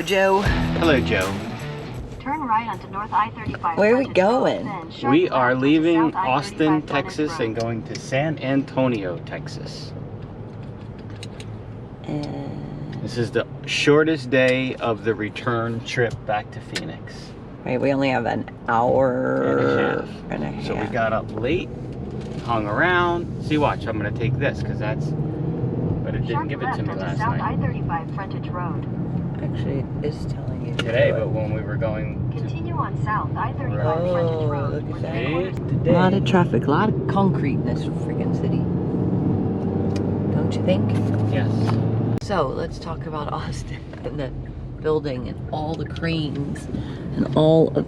Joe. Hello, Joe. Turn right onto North I-35. Where are we going? We are leaving Austin, Texas, and going to San Antonio, Texas. And This is the shortest day of the return trip back to Phoenix. wait, we only have an hour and a half. So we got up late, hung around. See, watch, I'm gonna take this because that's. But it didn't give it to me last South night. I-35 frontage road. Actually, it is telling you to Today, do it. but when we were going to. Continue on South I-35 Oh, frontage road. look at See? that. A lot of traffic, a lot of concrete in this freaking city. Don't you think? Yes. So let's talk about Austin and the building and all the cranes and all of.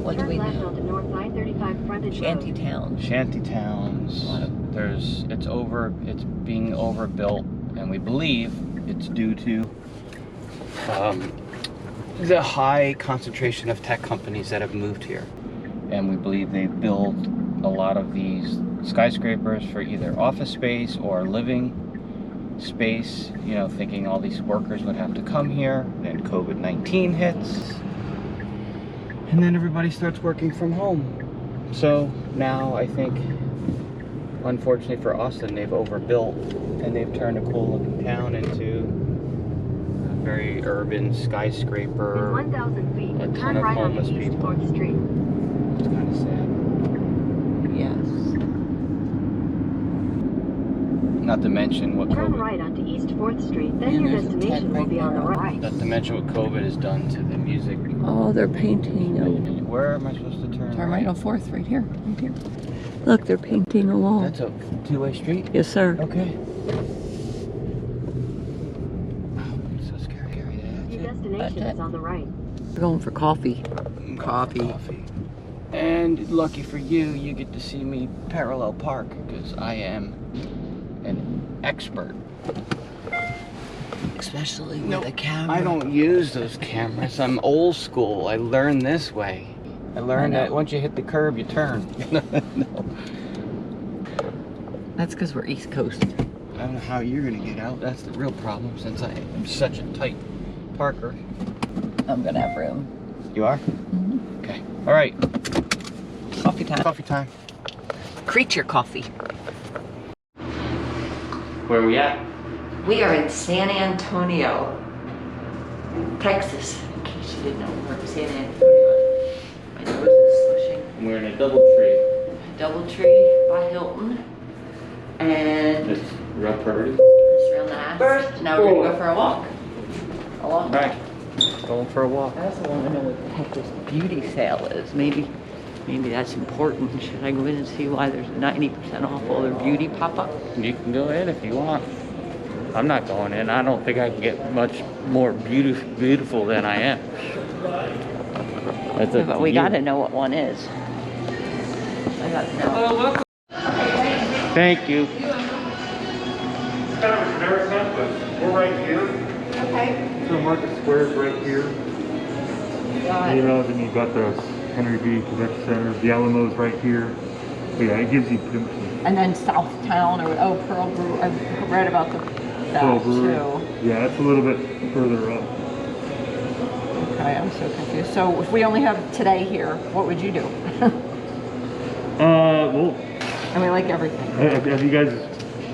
What do we Turn left know? onto North I-35 frontage road. Shanty towns. Shanty towns. It's being overbuilt, and we believe it's due to the high concentration of tech companies that have moved here. And we believe they built a lot of these skyscrapers for either office space or living space, you know, thinking all these workers would have to come here. Then COVID-19 hits, and then everybody starts working from home. So now I think, unfortunately for Austin, they've overbuilt and they've turned a cool looking town into a very urban skyscraper. In 1,000 feet, A ton turn of right onto homeless East people. 4th Street. It's kind of sad. Yes. Not to mention what Turn COVID. right onto East 4th Street, then And your there's a destination tent will right be on the there. right. Not to mention what COVID has done to the music. Oh, they're painting. Where am I supposed to turn? Turn right on 4th, right here. Right here. Look, they're painting a wall. That's a two-way street? Yes, sir. Okay. Oh, it's so scary. Your That's destination it. is on the right. We're going for coffee. Coffee. And lucky for you, you get to see me parallel park because I am an expert. Especially with Nope, a camera. I don't use those cameras. I'm old school. I learned this way. I learned that once you hit the curb, you turn. No. That's because we're East Coast. I don't know how you're gonna get out. That's the real problem since I am such a tight parker. I'm gonna have room. You are? Mm-hmm. Okay. All right. Coffee time. Coffee time. Creature coffee. Where are we at? We are in San Antonio, Texas. In case you didn't know, we're in San Antonio. My nose is slushing. We're in a DoubleTree. DoubleTree by Hilton. And It's real pretty. it's real nice. Now we're gonna go for a walk. A walk. All right. Going for a walk. I also want to know what the heck this beauty sale is. Maybe that's important. Should I go in and see why there's 90% off all their beauty pop-up? You can go in if you want. I'm not going in. I don't think I can get much more beautiful than I am. That's up But to we you. gotta know what one is. I gotta know. Thank you. Kind of a generic map, but we're right here. Okay. So Market Square is right here. You know, then you've got the Henry B. Convention Center. The Alamo's right here. But yeah, it gives you pretty much And then Southtown or Pearl Brew. I've read about Pearl that Brewery. too. Yeah, it's a little bit further up. Okay, I'm so confused. So if we only have today here, what would you do? Well, I mean, like everything. have you guys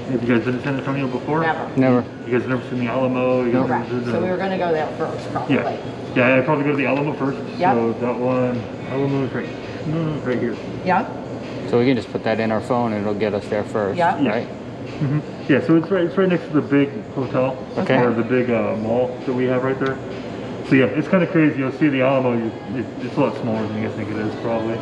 been to San Antonio before? Never. Never. You guys never seen the Alamo? You guys Correct. never been So we to- were gonna go there first, probably. Yeah. Yeah, I'd probably go to the Alamo first. Yep. So that one, Alamo's right. No, right here. Yeah. So we can just put that in our phone and it'll get us there first. Yeah. Yeah. Right? Yeah, so it's right next to the big hotel. Okay. Or the big mall that we have right there. So yeah, it's kind of crazy. You'll see the Alamo. It's a lot smaller than you guys think it is, probably.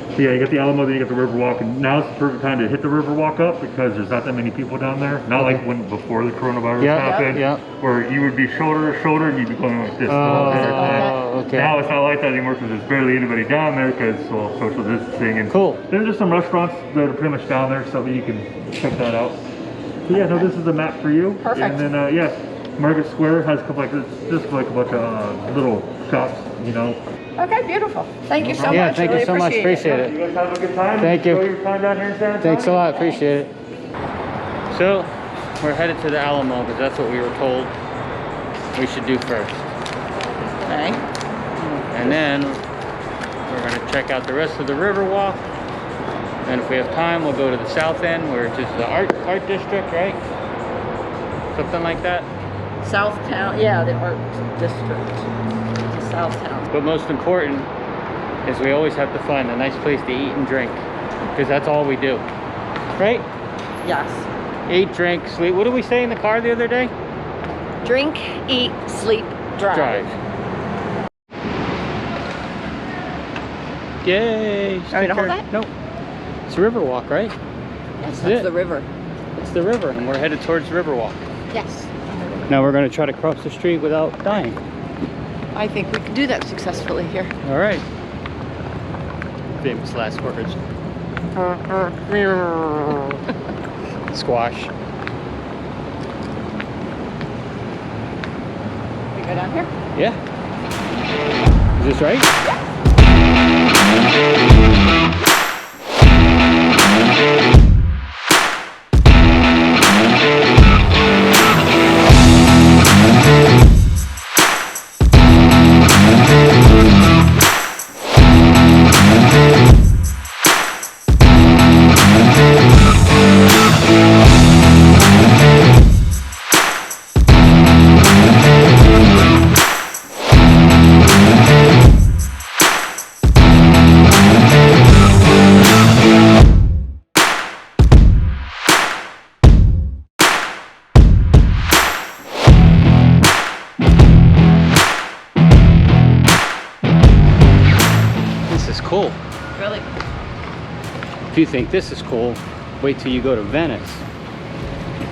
But yeah, you got the Alamo, then you got the Riverwalk, and now's the perfect time to hit the Riverwalk up because there's not that many people down there. Not like when before the coronavirus happened, where you would be shoulder to shoulder and you'd be going like this the whole entire time. Okay. Now it's not like that anymore because there's barely anybody down there because social distancing. And Cool. there's just some restaurants that are pretty much down there, so you can check that out. So yeah, no, this is the map for you. Perfect. And then yeah, Market Square has a couple like just like a bunch of little shops, you know. Okay, beautiful. Thank you so much. Yeah, thank you Really so much. Appreciate it. You guys have a good time. Thank you. Enjoy your time down here in San Antonio. Thanks a lot. Appreciate it. So, we're headed to the Alamo because that's what we were told we should do first. Okay. And then we're going to check out the rest of the Riverwalk. And if we have time, we'll go to the south end where it's just the art district, right? Something like that. Southtown, yeah, the art district. To Southtown. But most important is we always have to find a nice place to eat and drink because that's all we do, right? Yes. Eat, drink, sleep. What did we say in the car the other day? Drink, eat, sleep, drive. Yay! Want me to hold that? No. It's a Riverwalk, right? Yes, it. that's the river. It's the river, and we're headed towards Riverwalk. Yes. Now we're going to try to cross the street without dying. I think we can do that successfully here. All right. Famous last words. Squash. We go down here? Yeah. Is this right? This is cool. Really? If you think this is cool, wait till you go to Venice.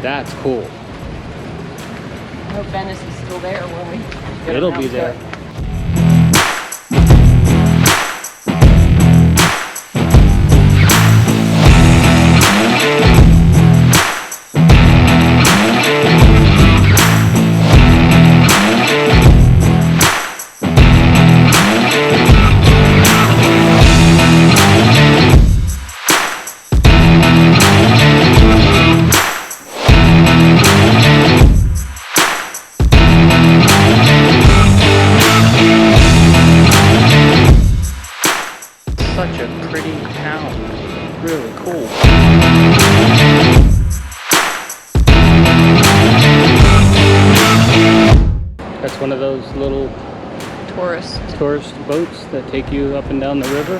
That's cool. I hope Venice is still there when we get It'll around be to there. it. Such a pretty town. Really cool. That's one of those little tourist boats that take you up and down the river.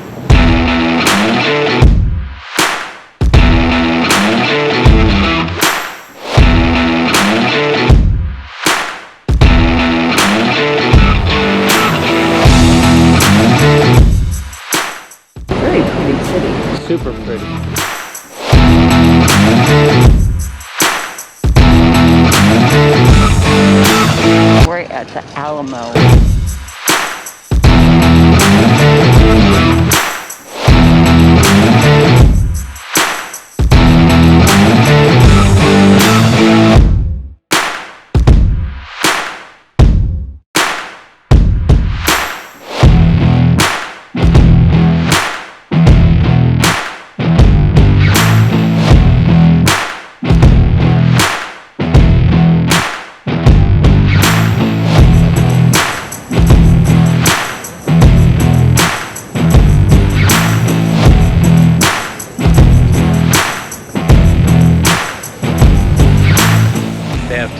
Very pretty city. Super pretty. We're at the Alamo.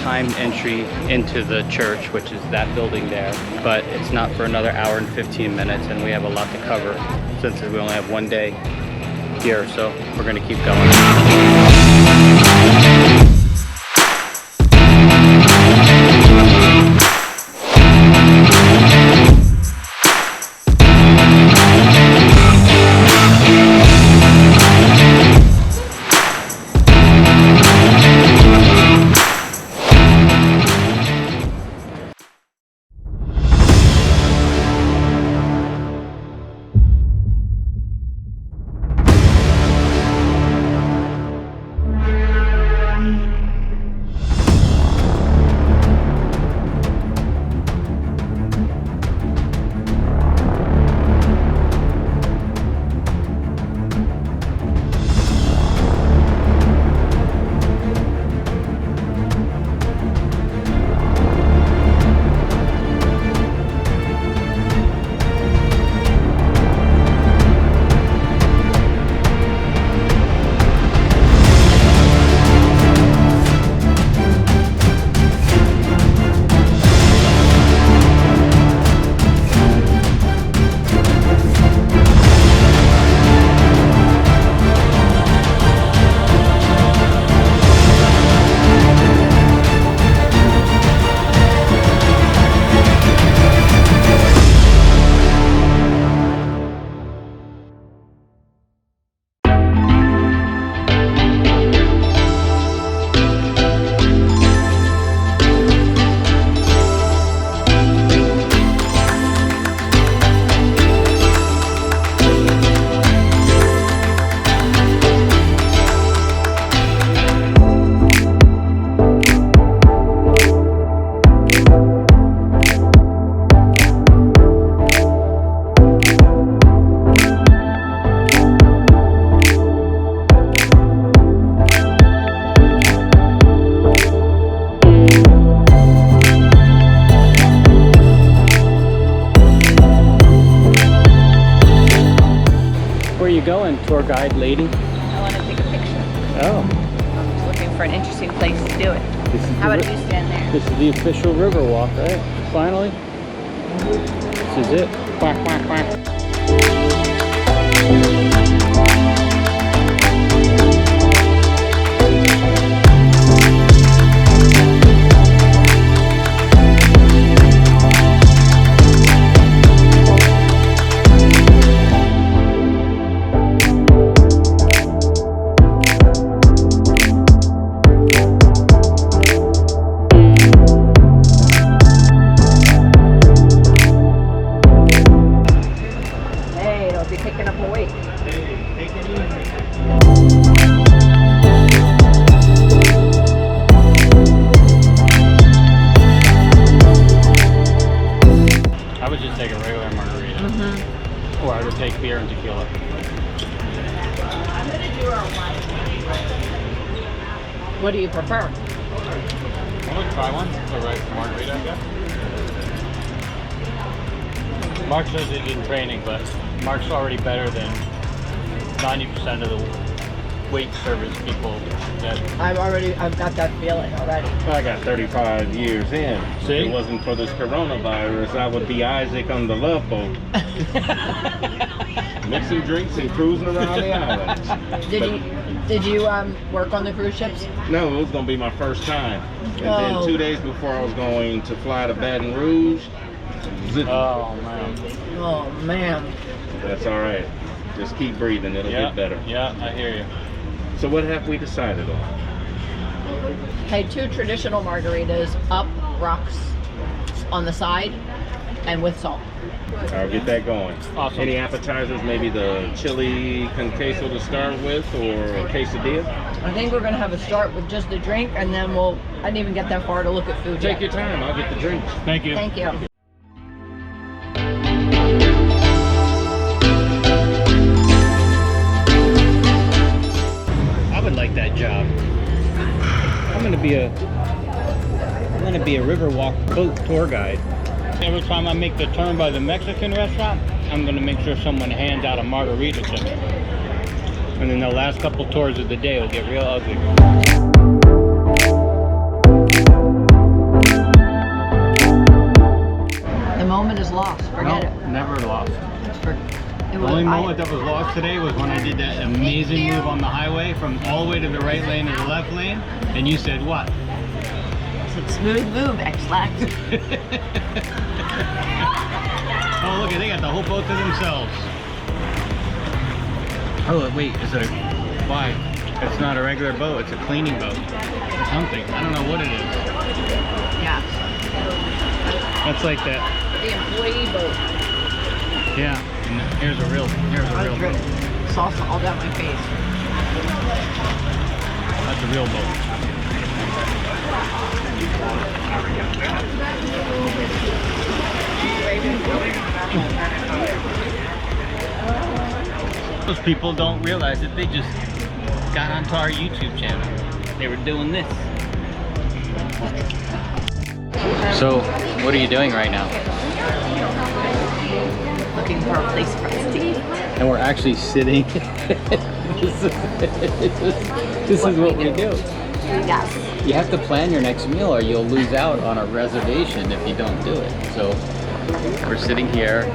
Timed entry into the church, which is that building there, but it's not for another hour and 15 minutes, and we have a lot to cover since we only have one day here, so we're going to keep going. tour guide lady. I want to take a picture. Oh. I'm just looking for an interesting place to do it. How about if you stand there? This is the official Riverwalk, right? Finally. This is it. Quack, quack, quack. Hey, don't be picking up a weight. I would just take a regular margarita. Or I would take beer and tequila. What do you prefer? I would try one. The right margarita, I guess. Mark says he's in training, but Mark's already better than 90% of the wait service people that... I've got that feeling already. I got 35 years in. See? If it wasn't for this coronavirus, I would be Isaac on the Love Boat. Mixing drinks and cruising around the island. Did you work on the cruise ships? No, it was going to be my first time. And then Oh. 2 days before I was going to fly to Baton Rouge. Zip. Oh, man. Oh man. That's all right. Just keep breathing. It'll get better. Yeah, I hear you. So what have we decided on? Hey, 2 traditional margaritas, up rocks on the side, and with salt. I'll get that going. Awesome. Any appetizers? Maybe the chili con queso to start with, or a quesadilla? I think we're gonna have a start with just a drink, and then I didn't even get that far to look at food Take yet. your time. I'll get the drinks. Thank you. Thank you. I would like that job. I'm gonna be a Riverwalk boat tour guide. Every time I make the turn by the Mexican restaurant, I'm gonna make sure someone hands out a margarita to me. And then the last couple tours of the day will get real ugly. The moment is lost. Forget it. Never lost. It The was- only moment that was lost today was when I did that amazing move on the highway from all the way to the right lane to the left lane, and you said what? It's a smooth move, X-Lax. Oh, look, they got the whole boat to themselves. Oh, wait, why? It's not a regular boat, it's a cleaning boat. Or something. I don't know what it is. Yeah. That's like that. The employee boat. Yeah. And here's a real boat. Salsa all down my face. That's a real boat. Those people don't realize that they just got onto our YouTube channel. They were doing this. So, what are you doing right now? Looking for a place for us to eat. And we're actually sitting. This is what we do. Yes. You have to plan your next meal or you'll lose out on a reservation if you don't do it. So we're sitting here,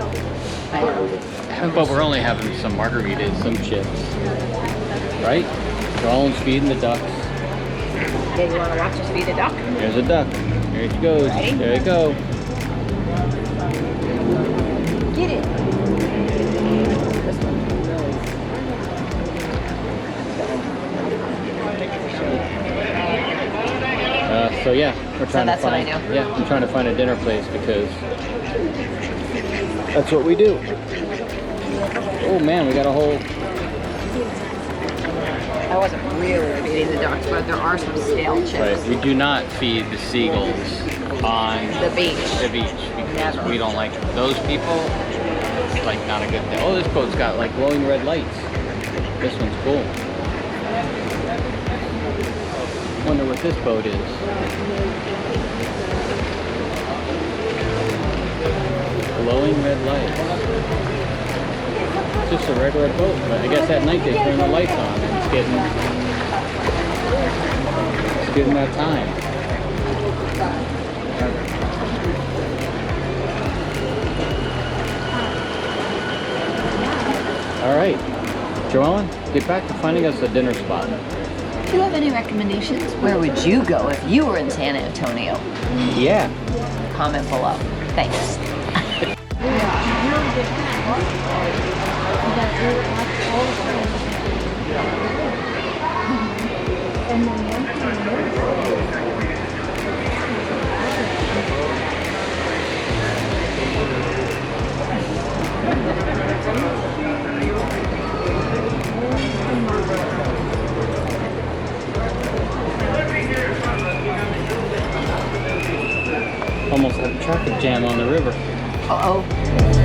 but we're only having some margaritas, some chips, right? Roland's feeding the ducks. Yeah, you want to watch us feed a duck? There's a duck. There she goes. Ready? There you go. Get it. This one. So yeah, we're trying that's to what I find. do. Yeah, I'm trying to find a dinner place because that's what we do. Oh man, we got a whole. I wasn't really feeding the ducks, but there are some stale chips. Right, we do not feed the seagulls on The beach. because Never. we don't like those people. It's like not a good thing. Oh, this boat's got like glowing red lights. This one's cool. Wonder what this boat is. Glowing red lights. It's just a regular boat, but I guess at night they turn the lights on and it's getting that time. All right, Joellen, get back to finding us a dinner spot. Do you have any recommendations? Where would you go if you were in San Antonio? Yeah. Comment below. Thanks. Almost had a traffic jam on the river. Uh-oh.